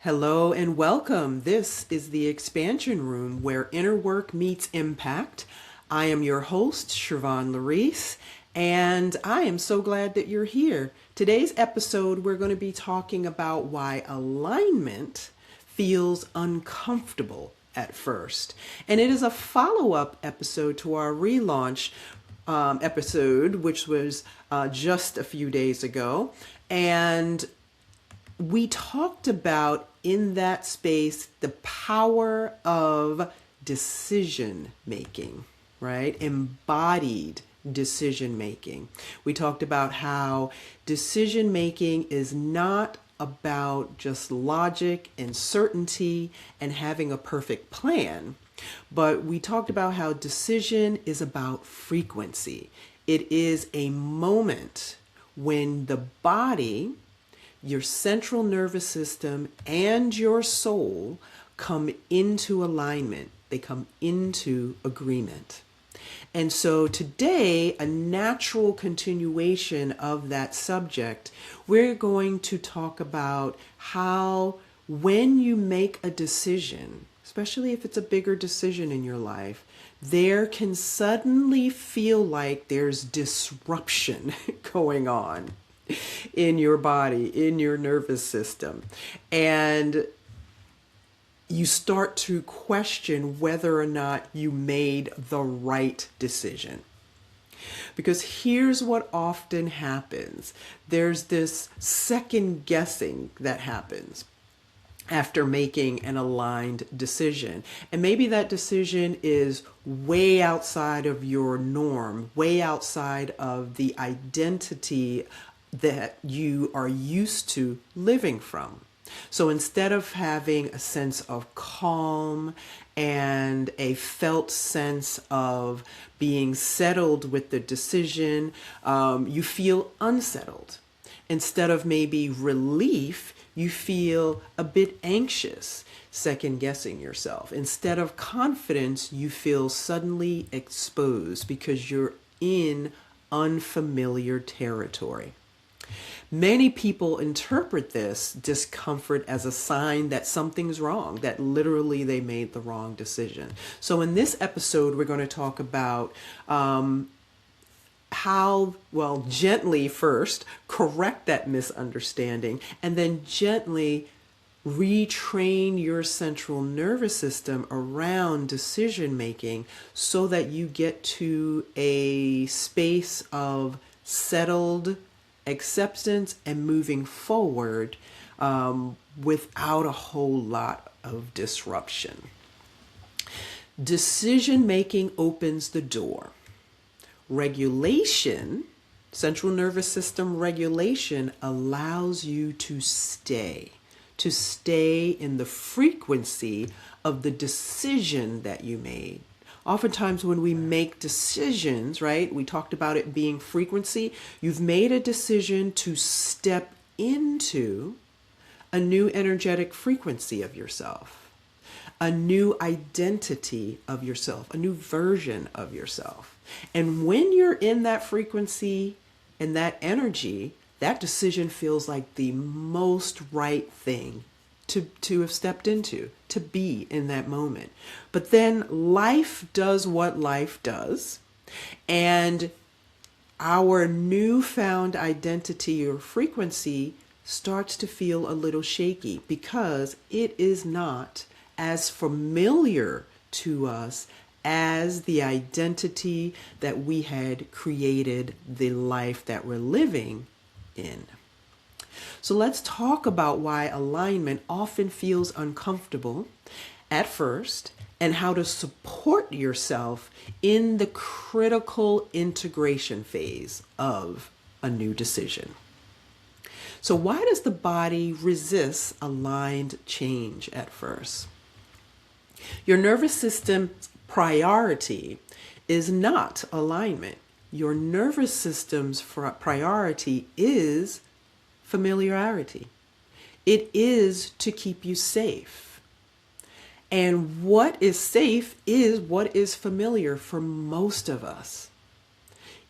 Hello and welcome. This is the expansion room where inner work meets impact. I am your host, Shervon Laurice, and I am so glad that you're here. Today's episode, we're going to be talking about why alignment feels uncomfortable at first. And it is a follow-up episode to our relaunch episode, which was just a few days ago. And we talked about in that space the power of decision making, right? Embodied decision making. We talked about how decision making is not about just logic and certainty and having a perfect plan, but we talked about how decision is about frequency. It is a moment when the body, your central nervous system, and your soul come into alignment. They come into agreement. And so today, a natural continuation of that subject, we're going to talk about how when you make a decision, especially if it's a bigger decision in your life, there can suddenly feel like there's disruption going on in your body, in your nervous system. And you start to question whether or not you made the right decision. Because here's what often happens. There's this second guessing that happens after making an aligned decision. And maybe that decision is way outside of your norm, way outside of the identity that you are used to living from. So instead of having a sense of calm and a felt sense of being settled with the decision, you feel unsettled. Instead of maybe relief, you feel a bit anxious, second guessing yourself. Instead of confidence, you feel suddenly exposed because you're in unfamiliar territory. Many people interpret this discomfort as a sign that something's wrong, that literally they made the wrong decision. So in this episode, we're going to talk about how, gently first correct that misunderstanding and then gently retrain your central nervous system around decision making so that you get to a space of settled acceptance and moving forward without a whole lot of disruption. Decision making opens the door. Regulation, central nervous system regulation, allows you to stay in the frequency of the decision that you made. Oftentimes when we make decisions, right, we talked about it being frequency. You've made a decision to step into a new energetic frequency of yourself, a new identity of yourself, a new version of yourself. And when you're in that frequency and that energy, that decision feels like the most right thing to have stepped into, to be in that moment. But then life does what life does, and our newfound identity or frequency starts to feel a little shaky because it is not as familiar to us as the identity that we had created the life that we're living in. So let's talk about why alignment often feels uncomfortable at first and how to support yourself in the critical integration phase of a new decision. So why does the body resist aligned change at first? Your nervous system's priority is not alignment. Your nervous system's priority is familiarity. It is to keep you safe. And what is safe is what is familiar for most of us.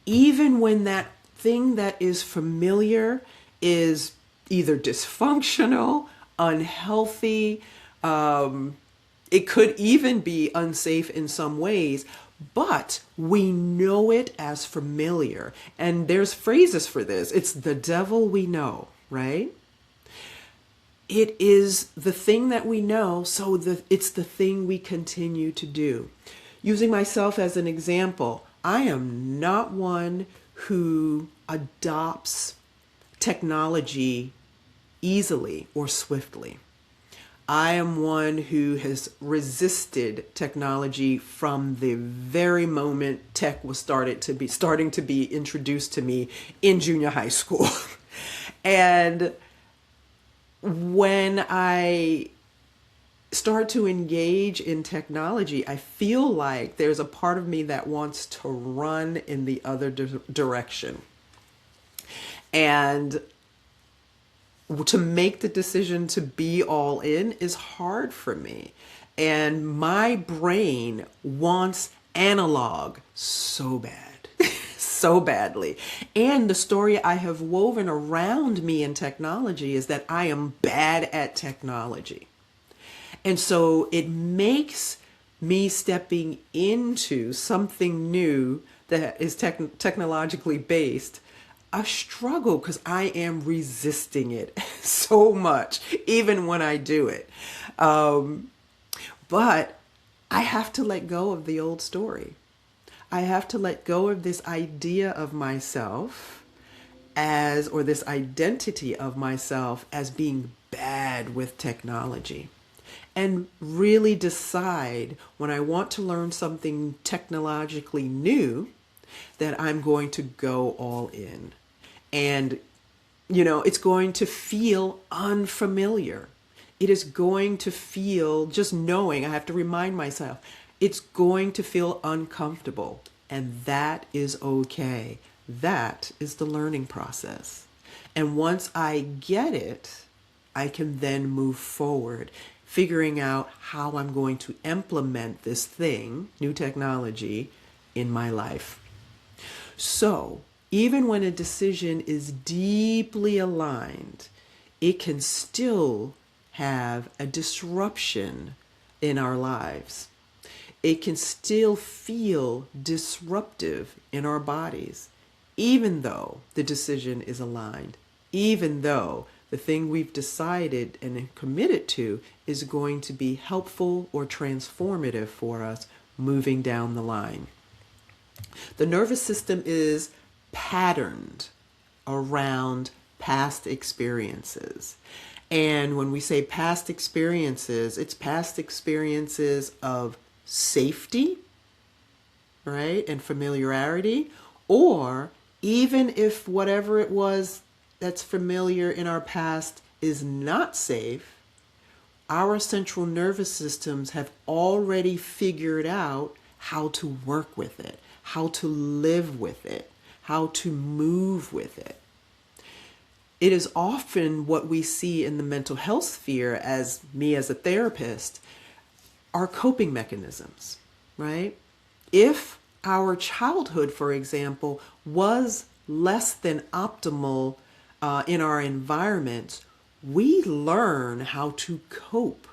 Even when that thing that is familiar is either dysfunctional, unhealthy. It could even be unsafe in some ways, but we know it as familiar. And there's phrases for this. It's the devil we know, right? It is the thing that we know, so it's the thing we continue to do. Using myself as an example, I am not one who adopts technology easily or swiftly. I am one who has resisted technology from the very moment tech was starting to be introduced to me in junior high school. And when I start to engage in technology, I feel like there's a part of me that wants to run in the other direction. And to make the decision to be all in is hard for me. And my brain wants analog so bad, so badly. And the story I have woven around me in technology is that I am bad at technology. And so it makes me stepping into something new that is technologically based a struggle, because I am resisting it so much, even when I do it. But I have to let go of the old story. I have to let go of this idea of myself or this identity of myself as being bad with technology. And really decide when I want to learn something technologically new that I'm going to go all in. And, it's going to feel unfamiliar. It is going to feel, just knowing, I have to remind myself, it's going to feel uncomfortable. And that is okay. That is the learning process. And once I get it, I can then move forward, figuring out how I'm going to implement this thing, new technology, in my life. So, even when a decision is deeply aligned, it can still have a disruption in our lives. It can still feel disruptive in our bodies, even though the decision is aligned, even though the thing we've decided and committed to is going to be helpful or transformative for us moving down the line. The nervous system is patterned around past experiences. And when we say past experiences, it's past experiences of safety, right, and familiarity, or even if whatever it was that's familiar in our past is not safe, our central nervous systems have already figured out how to work with it, how to live with it, how to move with it. It is often what we see in the mental health sphere, as me as a therapist, are coping mechanisms, right? If our childhood, for example, was less than optimal in our environments, we learn how to cope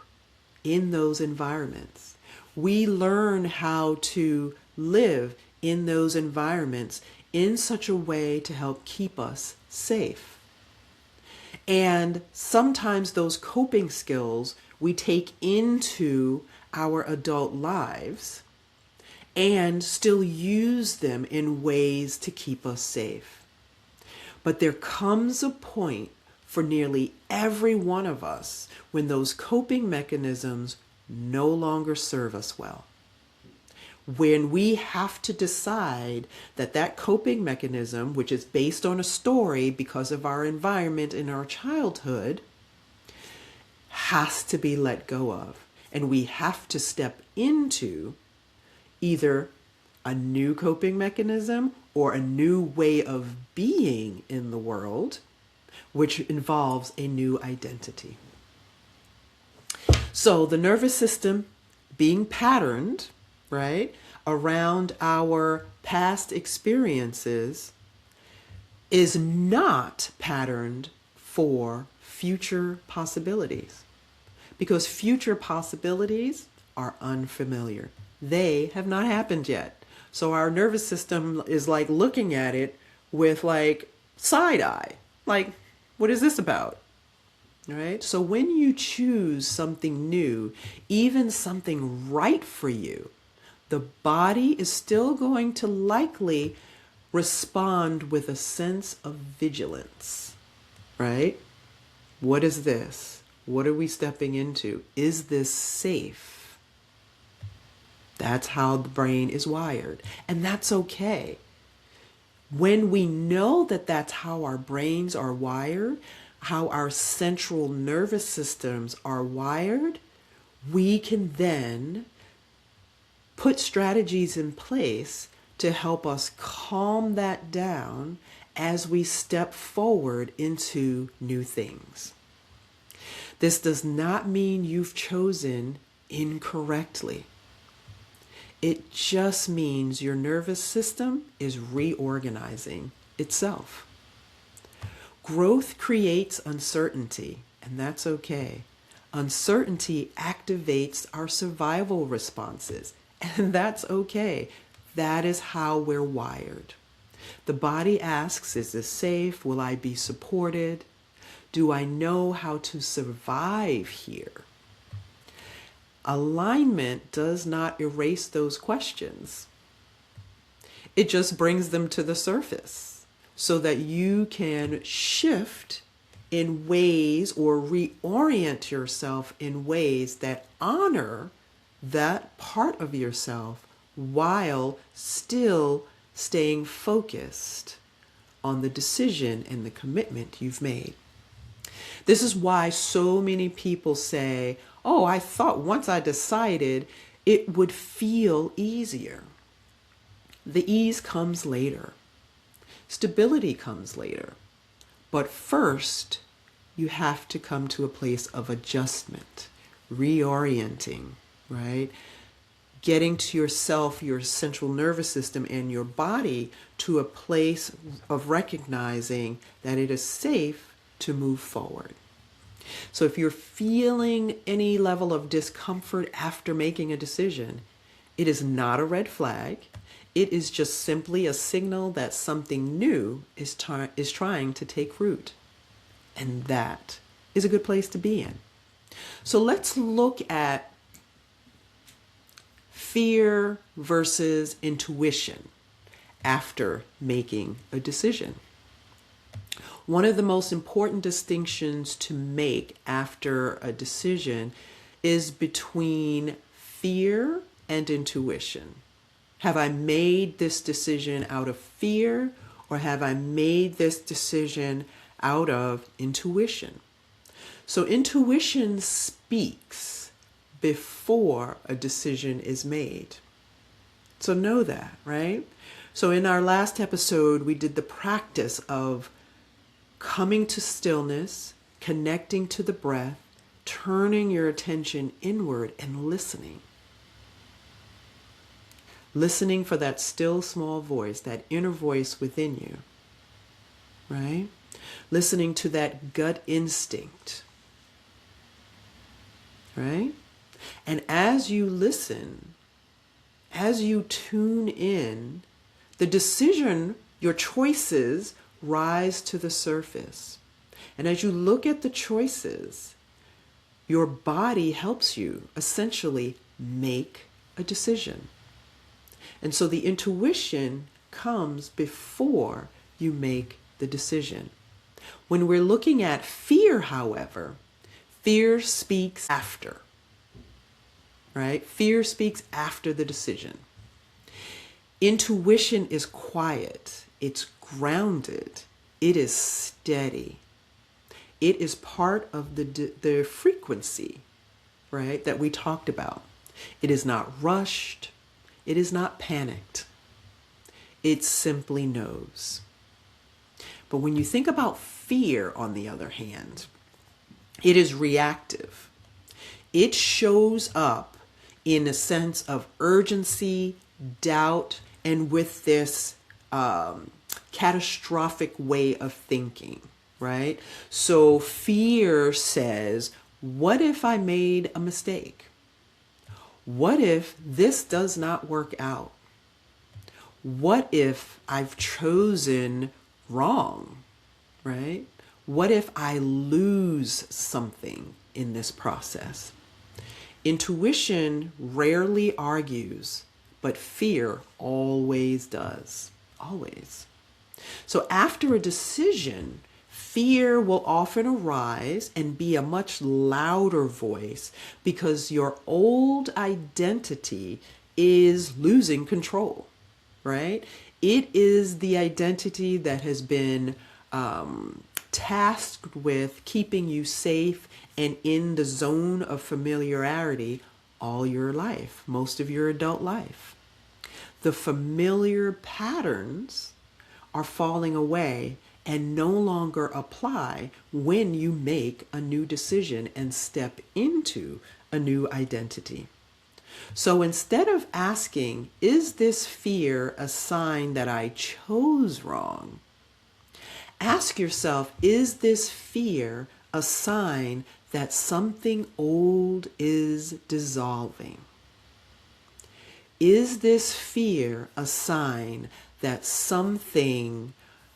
in those environments. We learn how to live in those environments in such a way to help keep us safe. And sometimes those coping skills we take into our adult lives and still use them in ways to keep us safe. But there comes a point for nearly every one of us when those coping mechanisms no longer serve us well. When we have to decide that that coping mechanism, which is based on a story because of our environment in our childhood, has to be let go of. And we have to step into either a new coping mechanism or a new way of being in the world, which involves a new identity. So the nervous system being patterned, right, around our past experiences is not patterned for future possibilities. Because future possibilities are unfamiliar. They have not happened yet. So our nervous system is like looking at it with like side eye. Like, what is this about? Right? So when you choose something new, even something right for you, the body is still going to likely respond with a sense of vigilance, right? What is this? What are we stepping into? Is this safe? That's how the brain is wired. And that's okay. When we know that that's how our brains are wired, how our central nervous systems are wired, we can then put strategies in place to help us calm that down as we step forward into new things. This does not mean you've chosen incorrectly. It just means your nervous system is reorganizing itself. Growth creates uncertainty, and that's okay. Uncertainty activates our survival responses, and that's okay. That is how we're wired. The body asks, is this safe? Will I be supported? Do I know how to survive here? Alignment does not erase those questions. It just brings them to the surface so that you can shift in ways or reorient yourself in ways that honor that part of yourself while still staying focused on the decision and the commitment you've made. This is why so many people say, oh, I thought once I decided it would feel easier. The ease comes later. Stability comes later. But first, you have to come to a place of adjustment, reorienting, right? Getting to yourself, your central nervous system, and your body to a place of recognizing that it is safe to move forward. So if you're feeling any level of discomfort after making a decision, it is not a red flag. It is just simply a signal that something new is trying to take root. And that is a good place to be in. So let's look at fear versus intuition after making a decision. One of the most important distinctions to make after a decision is between fear and intuition. Have I made this decision out of fear, or have I made this decision out of intuition? So intuition speaks before a decision is made. So know that, right? So in our last episode, we did the practice of coming to stillness, connecting to the breath, turning your attention inward and listening. Listening for that still small voice, that inner voice within you, right? Listening to that gut instinct, right? And as you listen, as you tune in, the decision, your choices rise to the surface. And as you look at the choices, your body helps you essentially make a decision. And so the intuition comes before you make the decision. When we're looking at fear, however, fear speaks after, right? Fear speaks after the decision. Intuition is quiet. It's grounded. It is steady. It is part of the frequency, right, that we talked about. It is not rushed. It is not panicked. It simply knows. But when you think about fear, on the other hand, it is reactive. It shows up in a sense of urgency, doubt, and with this catastrophic way of thinking, right? So fear says, what if I made a mistake? What if this does not work out? What if I've chosen wrong, right? What if I lose something in this process? Intuition rarely argues, but fear always does. Always. So after a decision, fear will often arise and be a much louder voice because your old identity is losing control, right? It is the identity that has been tasked with keeping you safe and in the zone of familiarity all your life, most of your adult life. The familiar patterns are falling away and no longer apply when you make a new decision and step into a new identity. So instead of asking, is this fear a sign that I chose wrong? Ask yourself, is this fear a sign that something old is dissolving? Is this fear a sign that something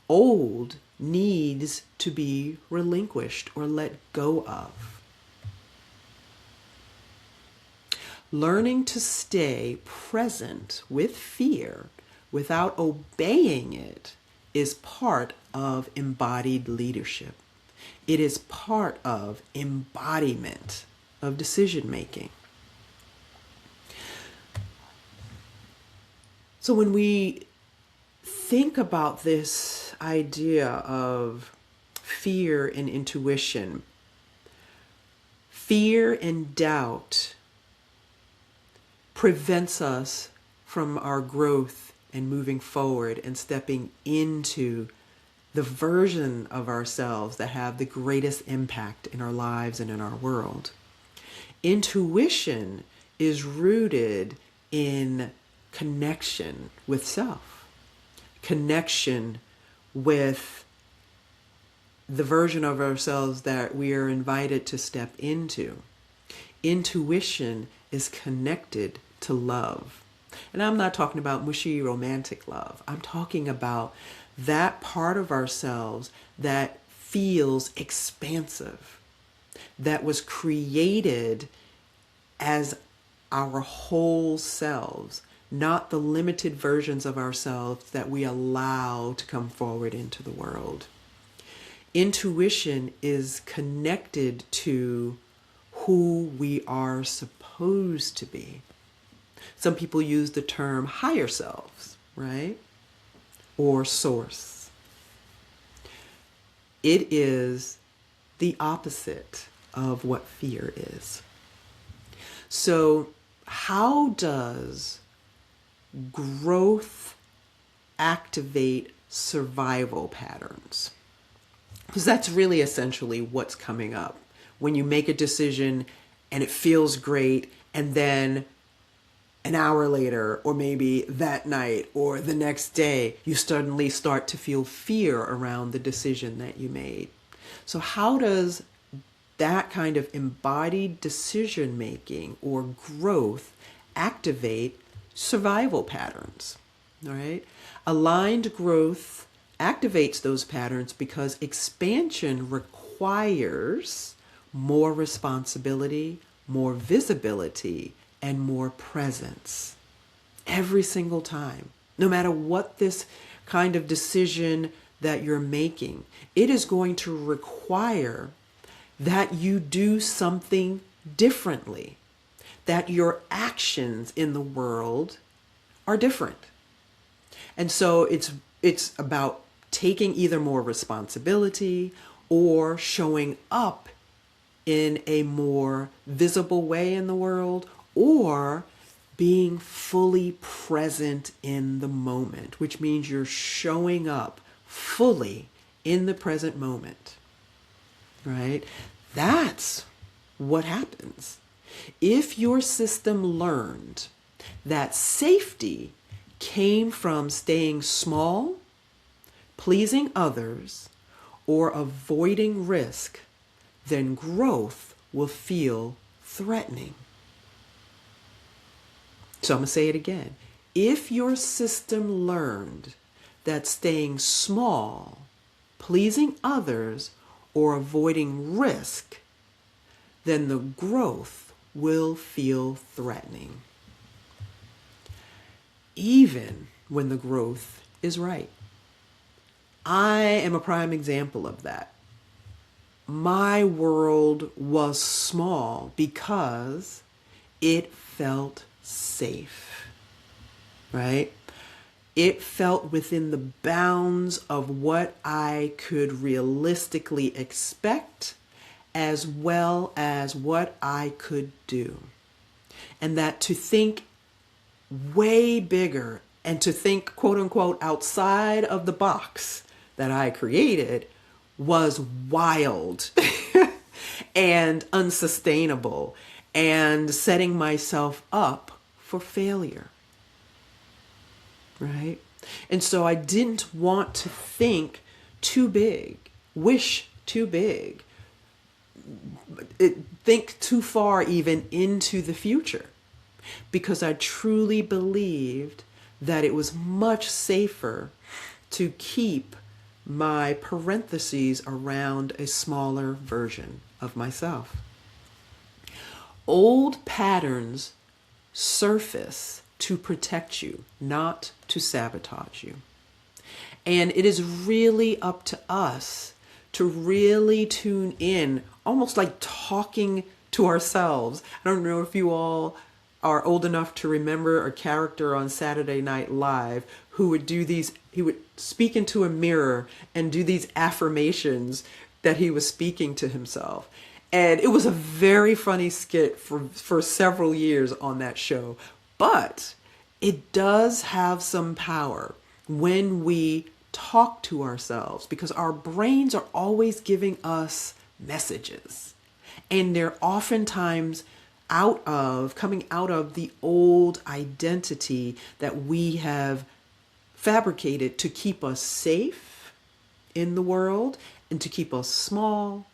old needs to be relinquished or let go of? Learning to stay present with fear without obeying it is part of embodied leadership. It is part of embodiment of decision making. So when we think about this idea of fear and intuition, fear and doubt prevents us from our growth and moving forward and stepping into the version of ourselves that have the greatest impact in our lives and in our world. Intuition is rooted in connection with self, connection with the version of ourselves that we are invited to step into. Intuition is connected to love. And I'm not talking about mushy romantic love. I'm talking about that part of ourselves that feels expansive, that was created as our whole selves, not the limited versions of ourselves that we allow to come forward into the world. Intuition is connected to who we are supposed to be. Some people use the term higher selves, right? Or source. It is the opposite of what fear is. So, how does growth activate survival patterns? Because that's really essentially what's coming up. When you make a decision and it feels great, and then an hour later, or maybe that night, or the next day, you suddenly start to feel fear around the decision that you made. So how does that kind of embodied decision making or growth activate survival patterns? All right. Aligned growth activates those patterns because expansion requires more responsibility, more visibility, and more presence every single time. No matter what this kind of decision that you're making, it is going to require that you do something differently, that your actions in the world are different. And so it's about taking either more responsibility or showing up in a more visible way in the world, or being fully present in the moment, which means you're showing up fully in the present moment, right? That's what happens. If your system learned that safety came from staying small, pleasing others, or avoiding risk, then growth will feel threatening. So I'm going to say it again. If your system learned that staying small, pleasing others, or avoiding risk, then the growth will feel threatening, even when the growth is right. I am a prime example of that. My world was small because it felt safe, right? It felt within the bounds of what I could realistically expect, as well as what I could do. And that to think way bigger and to think, quote unquote, outside of the box that I created was wild and unsustainable and setting myself up for failure. Right? And so I didn't want to think too big, wish too big, think too far even into the future, because I truly believed that it was much safer to keep my parentheses around a smaller version of myself. Old patterns surface to protect you, not to sabotage you. And it is really up to us to really tune in, almost like talking to ourselves. I don't know if you all are old enough to remember a character on Saturday Night Live who would do these, he would speak into a mirror and do these affirmations that he was speaking to himself. And it was a very funny skit for several years on that show. But it does have some power when we talk to ourselves, because our brains are always giving us messages. And they're oftentimes coming out of the old identity that we have fabricated to keep us safe in the world and to keep us small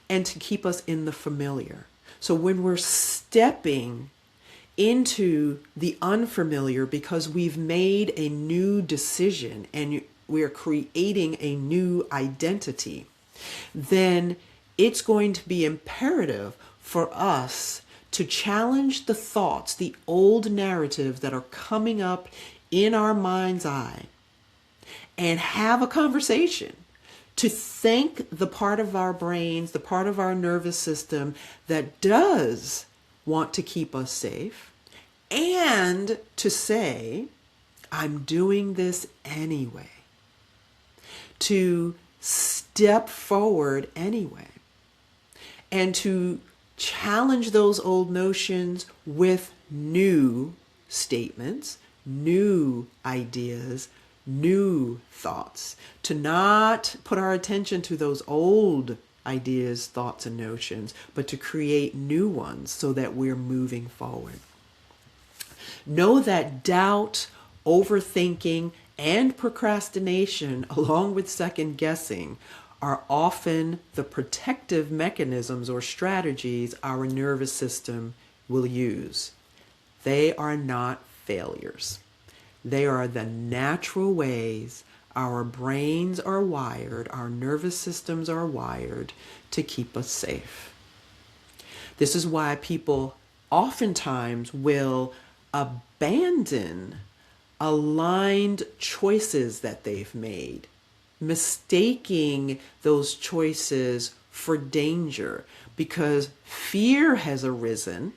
and to keep us in the familiar. So when we're stepping into the unfamiliar because we've made a new decision and we're creating a new identity, then it's going to be imperative for us to challenge the thoughts, the old narratives that are coming up in our mind's eye, and have a conversation to thank the part of our brains, the part of our nervous system that does want to keep us safe, and to say, I'm doing this anyway. To step forward anyway. And to challenge those old notions with new statements, new ideas, new thoughts. To not put our attention to those old ideas, thoughts, and notions, but to create new ones so that we're moving forward. Know that doubt, overthinking, and procrastination, along with second guessing, are often the protective mechanisms or strategies our nervous system will use. They are not failures. They are the natural ways our brains are wired, our nervous systems are wired to keep us safe. This is why people oftentimes will abandon aligned choices that they've made, mistaking those choices for danger because fear has arisen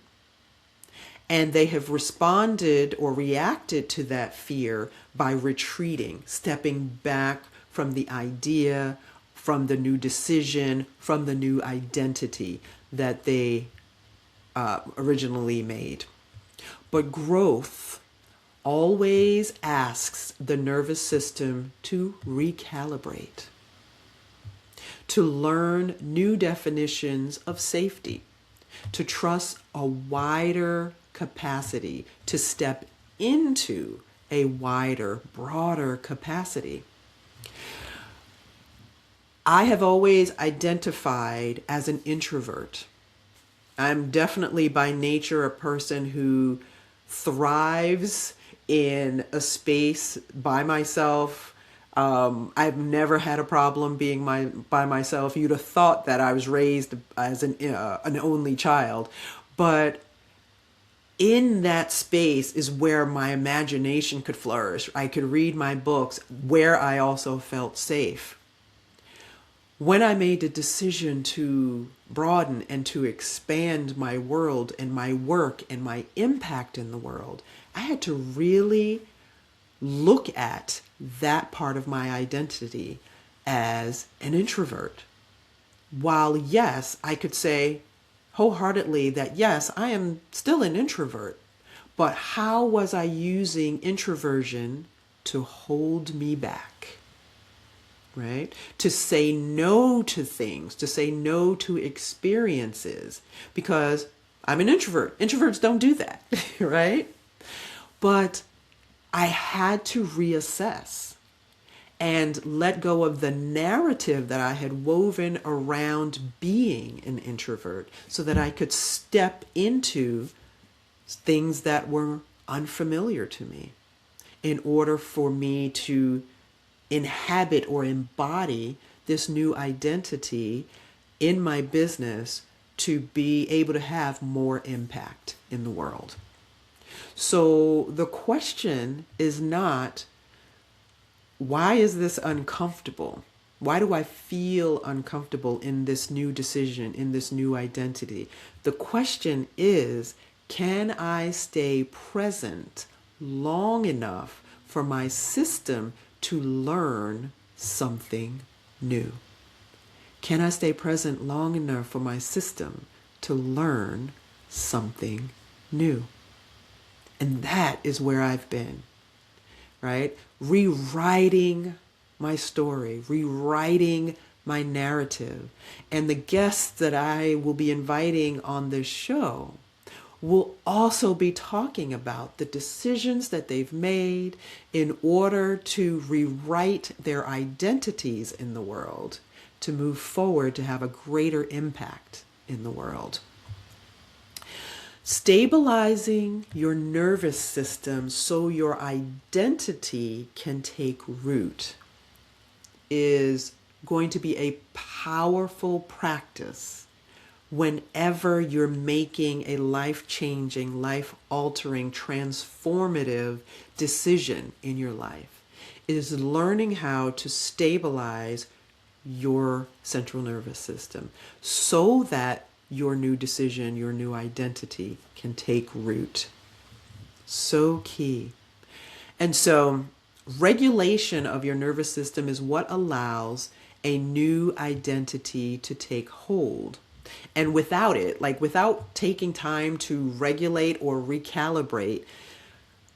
and they have responded or reacted to that fear by retreating, stepping back from the idea, from the new decision, from the new identity that they originally made. But growth always asks the nervous system to recalibrate, to learn new definitions of safety, to trust a wider capacity, to step into a wider, broader capacity. I have always identified as an introvert. I'm definitely by nature a person who thrives in a space by myself. I've never had a problem being by myself. You'd have thought that I was raised as an only child, but in that space is where my imagination could flourish. I could read my books, where I also felt safe. When I made the decision to broaden and to expand my world and my work and my impact in the world, I had to really look at that part of my identity as an introvert. While, yes, I could say wholeheartedly that, yes, I am still an introvert, but how was I using introversion to hold me back? Right? To say no to things, to say no to experiences, because I'm an introvert. Introverts don't do that, right? But I had to reassess and let go of the narrative that I had woven around being an introvert so that I could step into things that were unfamiliar to me in order for me to inhabit or embody this new identity in my business to be able to have more impact in the world. So the question is not, why is this uncomfortable? Why do I feel uncomfortable in this new decision, in this new identity? The question is, can I stay present long enough for my system to learn something new? Can I stay present long enough for my system to learn something new? And that is where I've been, right? Rewriting my story, rewriting my narrative. And the guests that I will be inviting on this show will also be talking about the decisions that they've made in order to rewrite their identities in the world, to move forward, to have a greater impact in the world. Stabilizing your nervous system so your identity can take root is going to be a powerful practice whenever you're making a life-changing, life-altering, transformative decision in your life. It is learning how to stabilize your central nervous system so that your new decision, your new identity can take root. So key. And so regulation of your nervous system is what allows a new identity to take hold. And without it, like without taking time to regulate or recalibrate,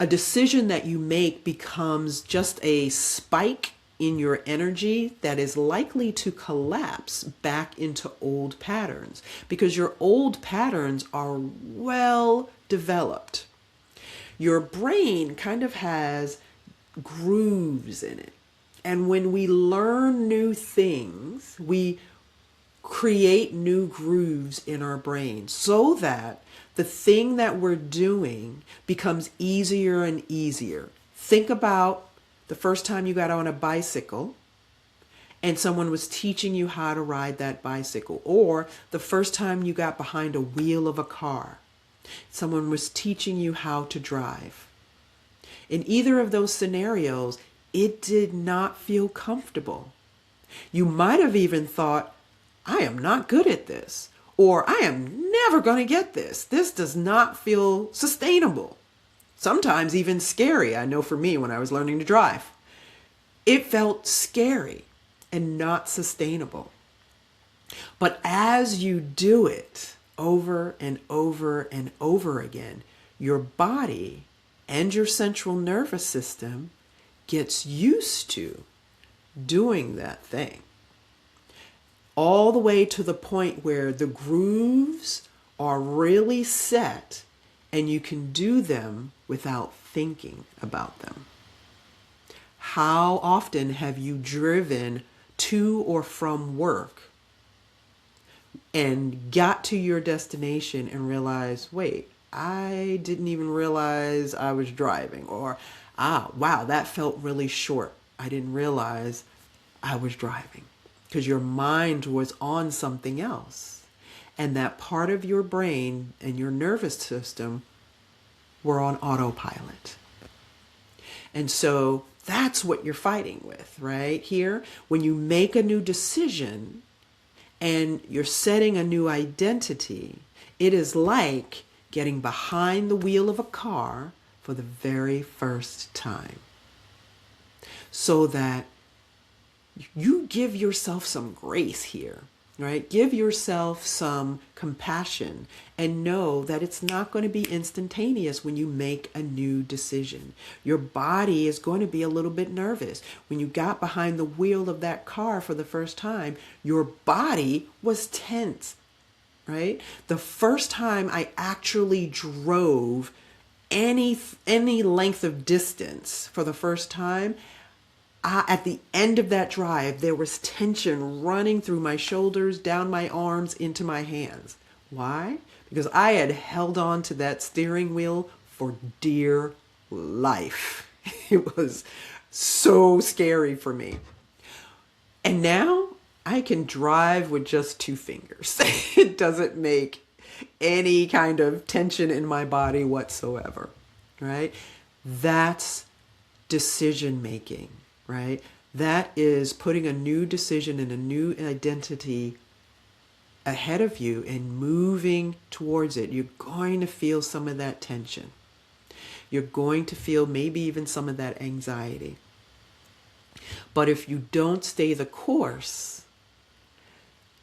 a decision that you make becomes just a spike in your energy that is likely to collapse back into old patterns because your old patterns are well developed. Your brain kind of has grooves in it. And when we learn new things, we create new grooves in our brain so that the thing that we're doing becomes easier and easier. Think about the first time you got on a bicycle and someone was teaching you how to ride that bicycle, or the first time you got behind a wheel of a car, someone was teaching you how to drive. In either of those scenarios, it did not feel comfortable. You might have even thought, I am not good at this, or I am never going to get this. This does not feel sustainable. Sometimes even scary. I know for me when I was learning to drive, it felt scary and not sustainable. But as you do it over and over and over again, your body and your central nervous system gets used to doing that thing. All the way to the point where the grooves are really set and you can do them without thinking about them. How often have you driven to or from work and got to your destination and realized, wait, I didn't even realize I was driving, or, wow, that felt really short. I didn't realize I was driving, because your mind was on something else. And that part of your brain and your nervous system were on autopilot. And so that's what you're fighting with, right? Here, when you make a new decision and you're setting a new identity, it is like getting behind the wheel of a car for the very first time. So that you give yourself some grace here, right? Give yourself some compassion and know that it's not going to be instantaneous when you make a new decision. Your body is going to be a little bit nervous. When you got behind the wheel of that car for the first time, your body was tense, right? The first time I actually drove any length of distance for the first time, at the end of that drive, there was tension running through my shoulders, down my arms, into my hands. Why? Because I had held on to that steering wheel for dear life. It was so scary for me. And now I can drive with just 2 fingers. It doesn't make any kind of tension in my body whatsoever, right? That's decision making. Right? That is putting a new decision and a new identity ahead of you and moving towards it. You're going to feel some of that tension. You're going to feel maybe even some of that anxiety. But if you don't stay the course,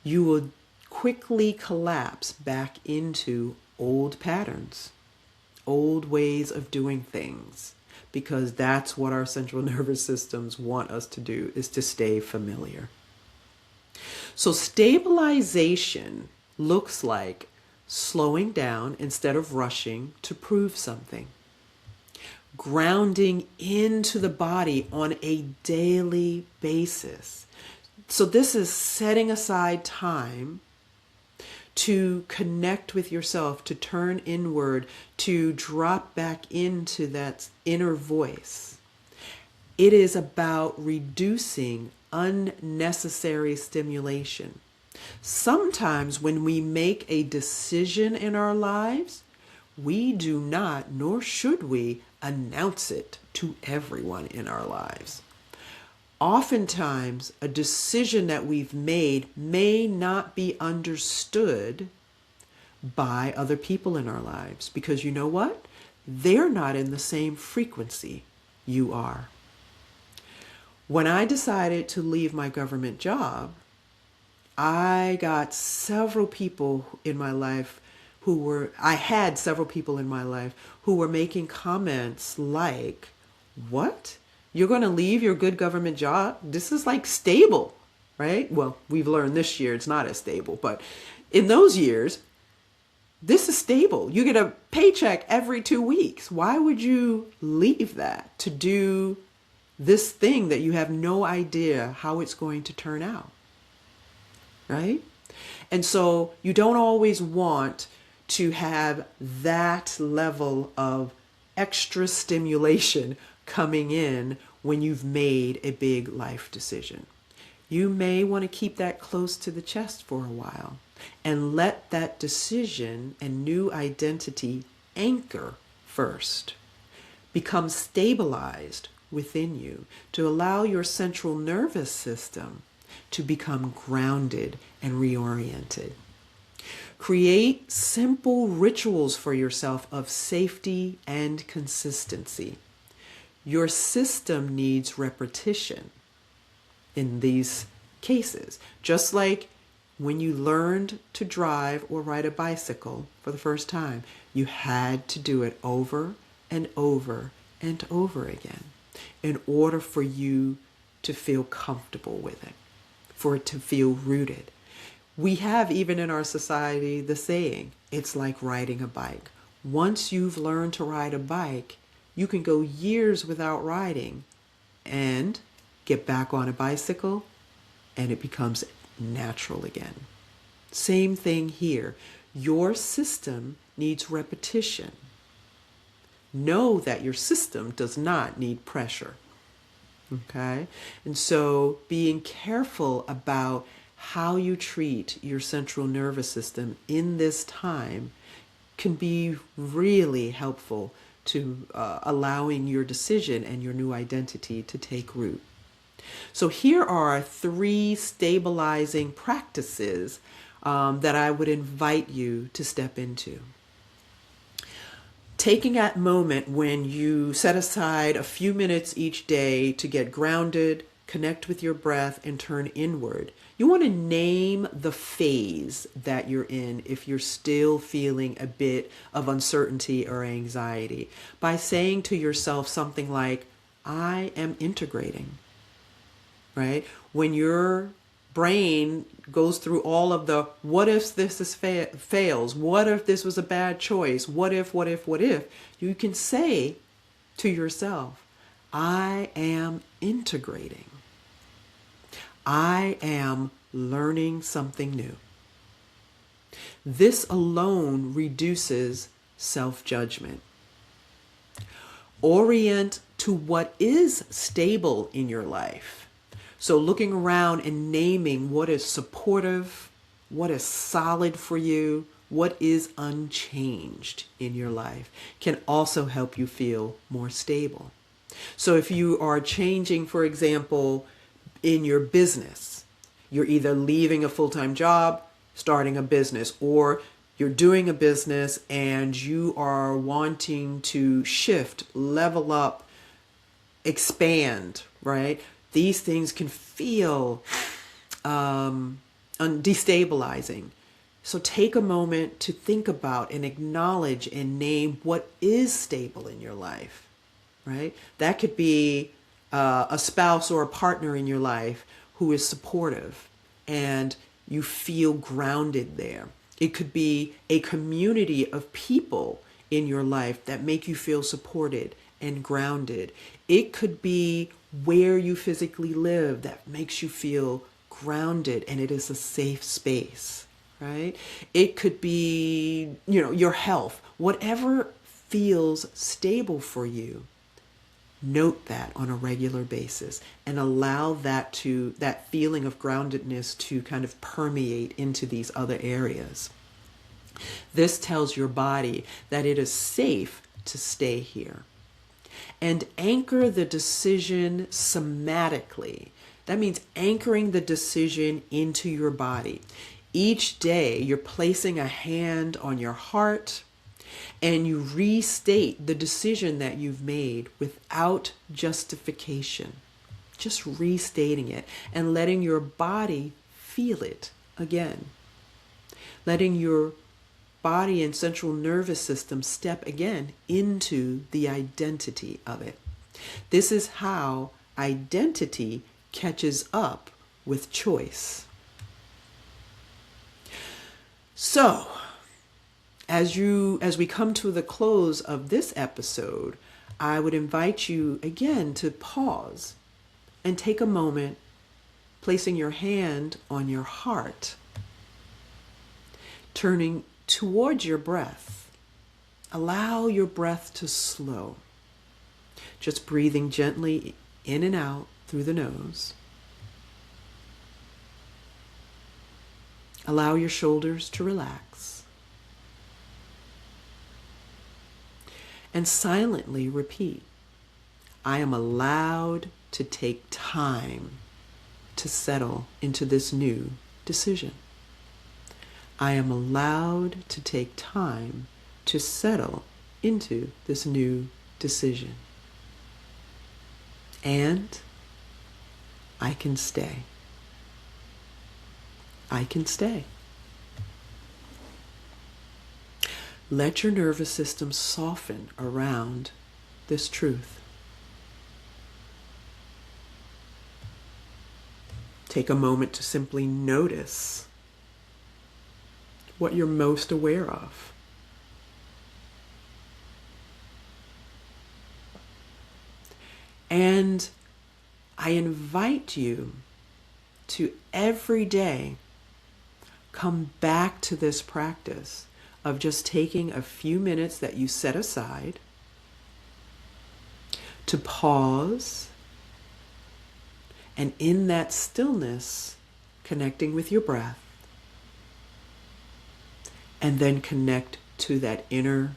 you will quickly collapse back into old patterns, old ways of doing things. Because that's what our central nervous systems want us to do, is to stay familiar. So stabilization looks like slowing down instead of rushing to prove something. Grounding into the body on a daily basis. So this is setting aside time to connect with yourself, to turn inward, to drop back into that inner voice. It is about reducing unnecessary stimulation. Sometimes when we make a decision in our lives, we do not, nor should we, announce it to everyone in our lives. Oftentimes, a decision that we've made may not be understood by other people in our lives, because you know what? They're not in the same frequency you are. When I decided to leave my government job, I got several people in my life I had several people in my life who were making comments like, what? You're going to leave your good government job? This is like stable, right? Well, we've learned this year it's not as stable, but in those years, this is stable. You get a paycheck every 2 weeks. Why would you leave that to do this thing that you have no idea how it's going to turn out, right? And so you don't always want to have that level of extra stimulation coming in when you've made a big life decision. You may want to keep that close to the chest for a while and let that decision and new identity anchor first. Become stabilized within you to allow your central nervous system to become grounded and reoriented. Create simple rituals for yourself of safety and consistency. Your system needs repetition in these cases. Just like when you learned to drive or ride a bicycle for the first time, you had to do it over and over and over again in order for you to feel comfortable with it, for it to feel rooted. We have, even in our society, the saying, it's like riding a bike. Once you've learned to ride a bike, you can go years without riding and get back on a bicycle and it becomes natural again. Same thing here. Your system needs repetition. Know that your system does not need pressure. Okay? And so being careful about how you treat your central nervous system in this time can be really helpful to allowing your decision and your new identity to take root. So here are 3 stabilizing practices that I would invite you to step into. Taking that moment when you set aside a few minutes each day to get grounded, connect with your breath, and turn inward. You want to name the phase that you're in if you're still feeling a bit of uncertainty or anxiety by saying to yourself something like, I am integrating, right? When your brain goes through all of the what if this is fails, what if this was a bad choice, what if, you can say to yourself, I am integrating. I am learning something new. This alone reduces self-judgment. Orient to what is stable in your life. So looking around and naming what is supportive, what is solid for you, what is unchanged in your life can also help you feel more stable. So if you are changing, for example, in your business, you're either leaving a full-time job, starting a business, or you're doing a business and you are wanting to shift, level up, expand, right? These things can feel destabilizing. So take a moment to think about and acknowledge and name what is stable in your life, right? That could be a spouse or a partner in your life who is supportive and you feel grounded there. It could be a community of people in your life that make you feel supported and grounded. It could be where you physically live that makes you feel grounded and it is a safe space, right? It could be, your health. Whatever feels stable for you, note that on a regular basis and allow that feeling of groundedness to kind of permeate into these other areas. This tells your body that it is safe to stay here. And anchor the decision somatically. That means anchoring the decision into your body. Each day you're placing a hand on your heart and you restate the decision that you've made without justification. Just restating it and letting your body feel it again. Letting your body and central nervous system step again into the identity of it. This is how identity catches up with choice. So, as we come to the close of this episode, I would invite you again to pause and take a moment, placing your hand on your heart, turning towards your breath. Allow your breath to slow. Just breathing gently in and out through the nose. Allow your shoulders to relax. And silently repeat, I am allowed to take time to settle into this new decision. I am allowed to take time to settle into this new decision. And I can stay. I can stay. Let your nervous system soften around this truth. Take a moment to simply notice what you're most aware of. And I invite you to every day come back to this practice of just taking a few minutes that you set aside to pause, and in that stillness, connecting with your breath, and then connect to that inner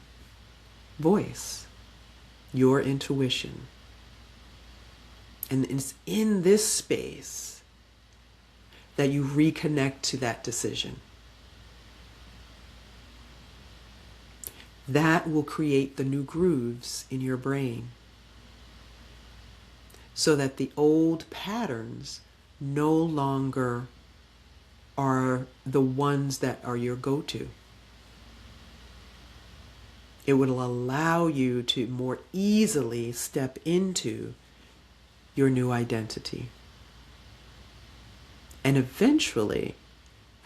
voice, your intuition. And it's in this space that you reconnect to that decision. That will create the new grooves in your brain so that the old patterns no longer are the ones that are your go-to. It will allow you to more easily step into your new identity. And eventually,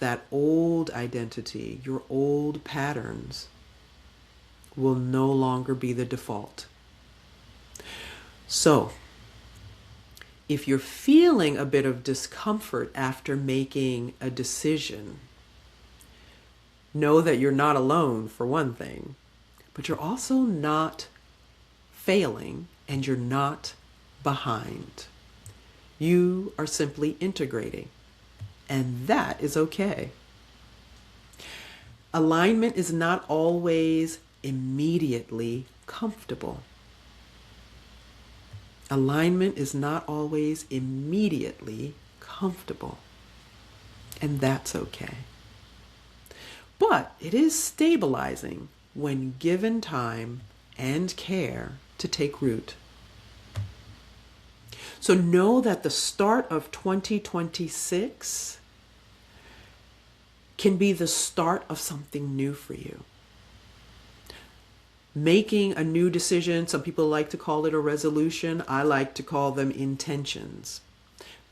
that old identity, your old patterns, will no longer be the default. So, if you're feeling a bit of discomfort after making a decision, know that you're not alone, for one thing, but you're also not failing and you're not behind. You are simply integrating, and that is okay. Alignment is not always immediately comfortable. Alignment is not always immediately comfortable, and that's okay. But it is stabilizing when given time and care to take root. So know that the start of 2026 can be the start of something new for you. Making a new decision, some people like to call it a resolution. I like to call them intentions.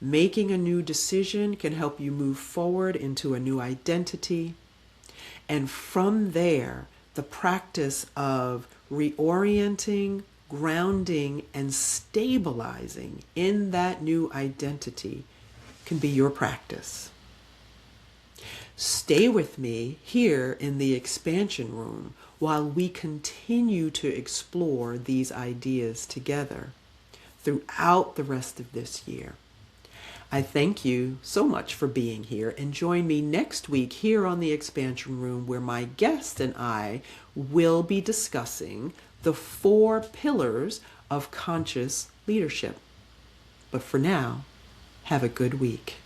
Making a new decision can help you move forward into a new identity. And from there, the practice of reorienting, grounding, and stabilizing in that new identity can be your practice. Stay with me here in the expansion room while we continue to explore these ideas together throughout the rest of this year. I thank you so much for being here, and join me next week here on the expansion room, where my guest and I will be discussing the 4 pillars of conscious leadership. But for now, have a good week.